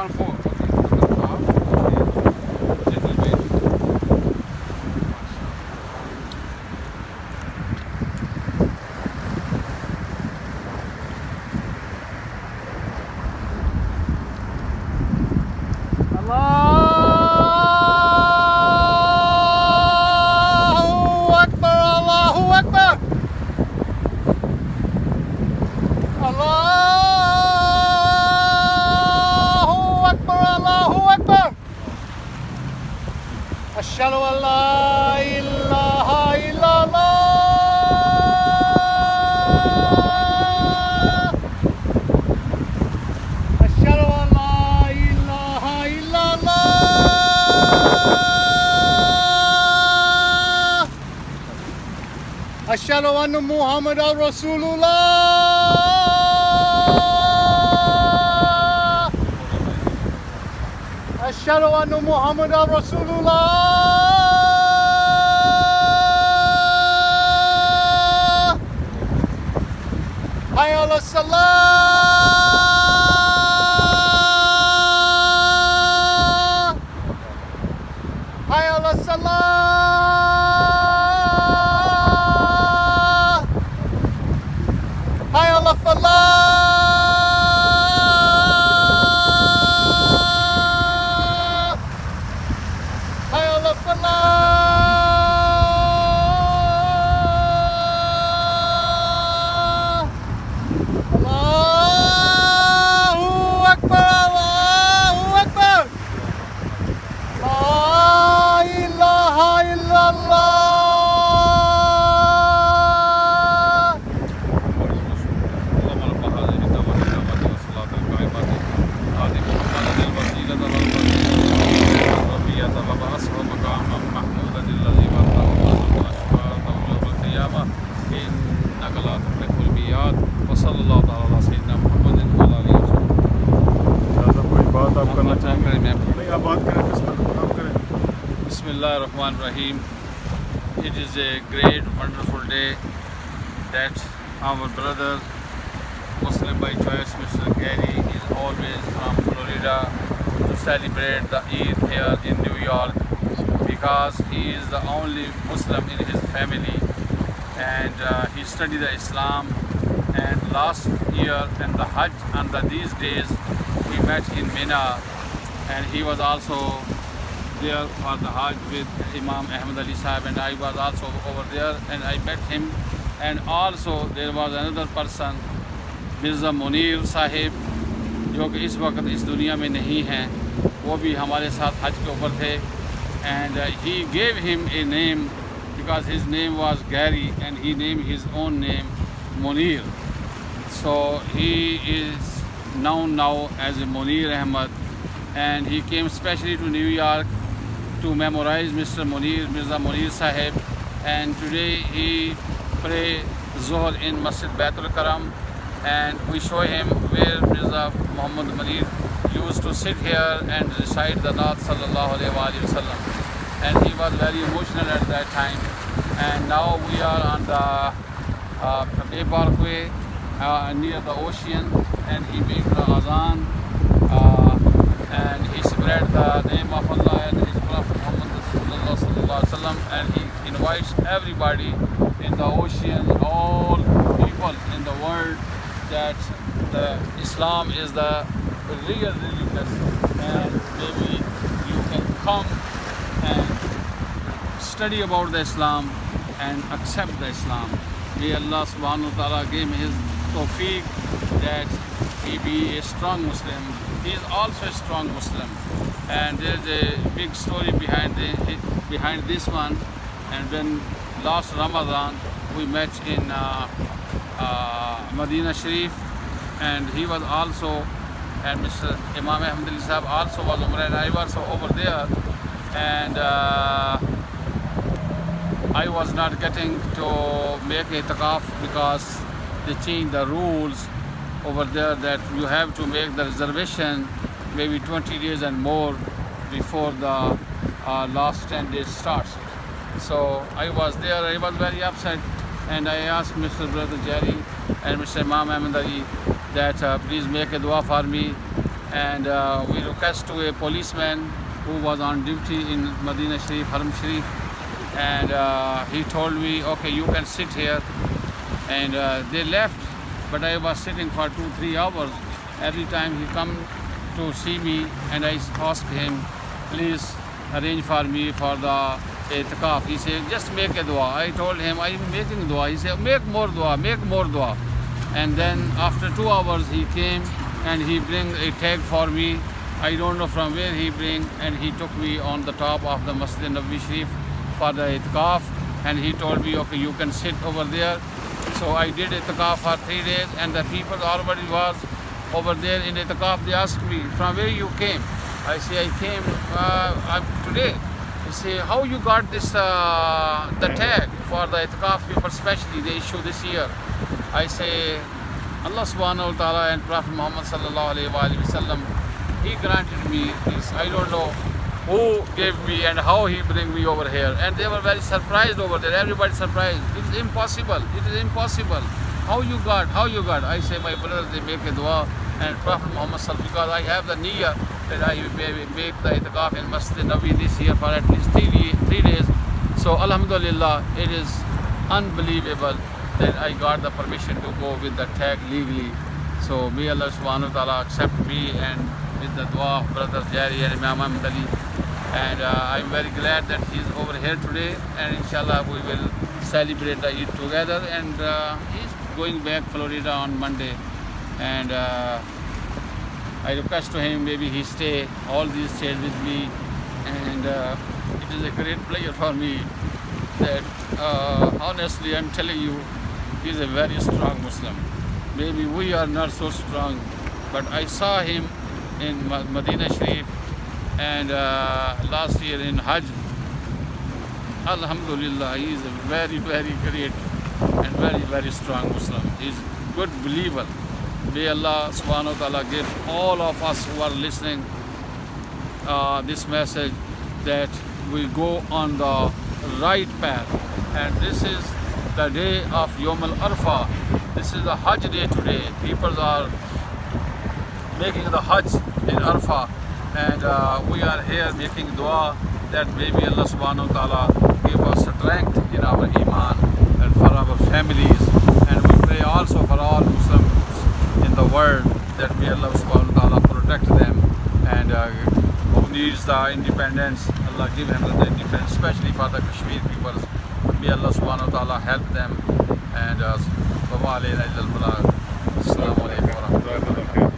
1-4. Okay, half. Little bit. Allahu Akbar, Allahu Akbar. Allahu Akbar, Allahu Akbar. Ashhadu an la ilaha illallah. Ashhadu an la ilaha illallah. Ashhadu anna Muhammadan Rasulullah. Ashhadu anna Muhammadan Rasulullah. Hayya ala salah. Hayya ala salah. Hayya ala falah. Hayya ala falah. Allahu Akbar, Allahu Akbar. La ilaha illallah. कोई बात आप करना चाहेंगे? नहीं, आप बात करें, आप करें। Bismillahirrahmanirrahim. It is a great, wonderful day that our brother, Muslim by choice, Mr. Gary, is always from Florida to celebrate the Eid here in New York because he is the only Muslim in his family and he studied the Islam. And last year in the Hajj under these days we met in Mina and he was also there for the Hajj with Imam Ahmad Ali Sahib and I was also over there and I met him. And also there was another person, Mirza Munir Sahib, जो कि इस वक्त इस दुनिया में नहीं हैं, वो भी हमारे साथ हज के ऊपर थे. And he gave him a name because his name was Gary and he named his own name Munir. So he is known now as a Munir Ahmad and he came specially to New York to memorize Mr. Munir, Mirza Munir Sahib, and today he pray Zohar in Masjid Baitul Karam and we show him where Mirza Muhammad Munir used to sit here and recite the Naat Sallallahu Alaihi Wasallam, and he was very emotional at that time. And now we are on the Bay Parkway near the ocean and he made the Azan and he spread the name of Allah and his Prophet Muhammad Sallallahu Alaihi Wasallam, and he invites everybody in the ocean, all people in the world, that the Islam is the real religion and maybe you can come and study about the Islam and accept the Islam. May Allah subhanahu wa ta'ala give him his tawfiq that he be a strong Muslim. He is also a strong Muslim and there is a big story behind this one. And when last Ramadan we met in Medina Sharif and he was also, and Mr. Imam Ahmad Ali Sahib also was Umrah and I was over there, and I was not getting to make itikaf because they changed the rules over there that you have to make the reservation maybe 20 days and more before the last 10 days starts. So I was there, I was very upset, and I asked Mr. Brother Jerry and Mr. Imam Ahmad Ali that please make a dua for me and we request to a policeman who was on duty in Medina Sharif, Haram Sharif, and he told me, okay, you can sit here, and they left, but I was sitting for 2-3 hours. Every time he come to see me, and I asked him, please arrange for me for the itikaf. He said, just make a dua. I told him, I am making dua. He said, make more dua, make more dua. And then after 2 hours he came and he bring a tag for me. I don't know from where he bring, and he took me on the top of the Masjid Nabawi Sharif for the itikaf, and he told me, okay, you can sit over there. So I did itikaf for 3 days, and the people already was over there in itikaf. They asked me, from where you came? I say, I came today. They say, how you got this the tag for the itikaf people, especially they issue this year? I say, Allah subhanahu wa ta'ala and Prophet Muhammad sallallahu alayhi wa sallam, he granted me this. I don't know who gave me and how he bring me over here. And they were very surprised over there. Everybody surprised. It is impossible. It is impossible. How you got? How you got? I say, my brothers, they make a dua. And Prophet Muhammad sallallahu, because I have the niyyah that I will make the itikaf in Masjid Nabawi this year for at least 3 days. So Alhamdulillah, it is unbelievable that I got the permission to go with the tag legally. So may Allah subhanahu wa ta'ala accept me and with the dua of Brother Jari and Imam Ahmed Ali. And I'm very glad that he's over here today, and inshallah we will celebrate the Eid together. And he's going back Florida on Monday. And I request to him, maybe he stay all these days with me. And it is a great pleasure for me that honestly I'm telling you, he's a very strong Muslim. Maybe we are not so strong, but I saw him in Medina Sharif and last year in Hajj. Alhamdulillah, he is a very, very great and very, very strong Muslim. He is a good believer. May Allah subhanahu wa ta'ala give all of us who are listening this message that we go on the right path. And this is the day of Yom al-Arfa. This is the Hajj day today. People are making the Hajj in Arfa, and we are here making dua that maybe Allah subhanahu wa ta'ala give us strength in our iman and for our families. And we pray also for all Muslims in the world that may Allah subhanahu wa ta'ala protect them, and who needs the independence, Allah give him the independence, especially for the Kashmir people. May Allah subhanahu wa ta'ala help them. And Assalamu alaikum wa rahmatullahi wa barakatuh.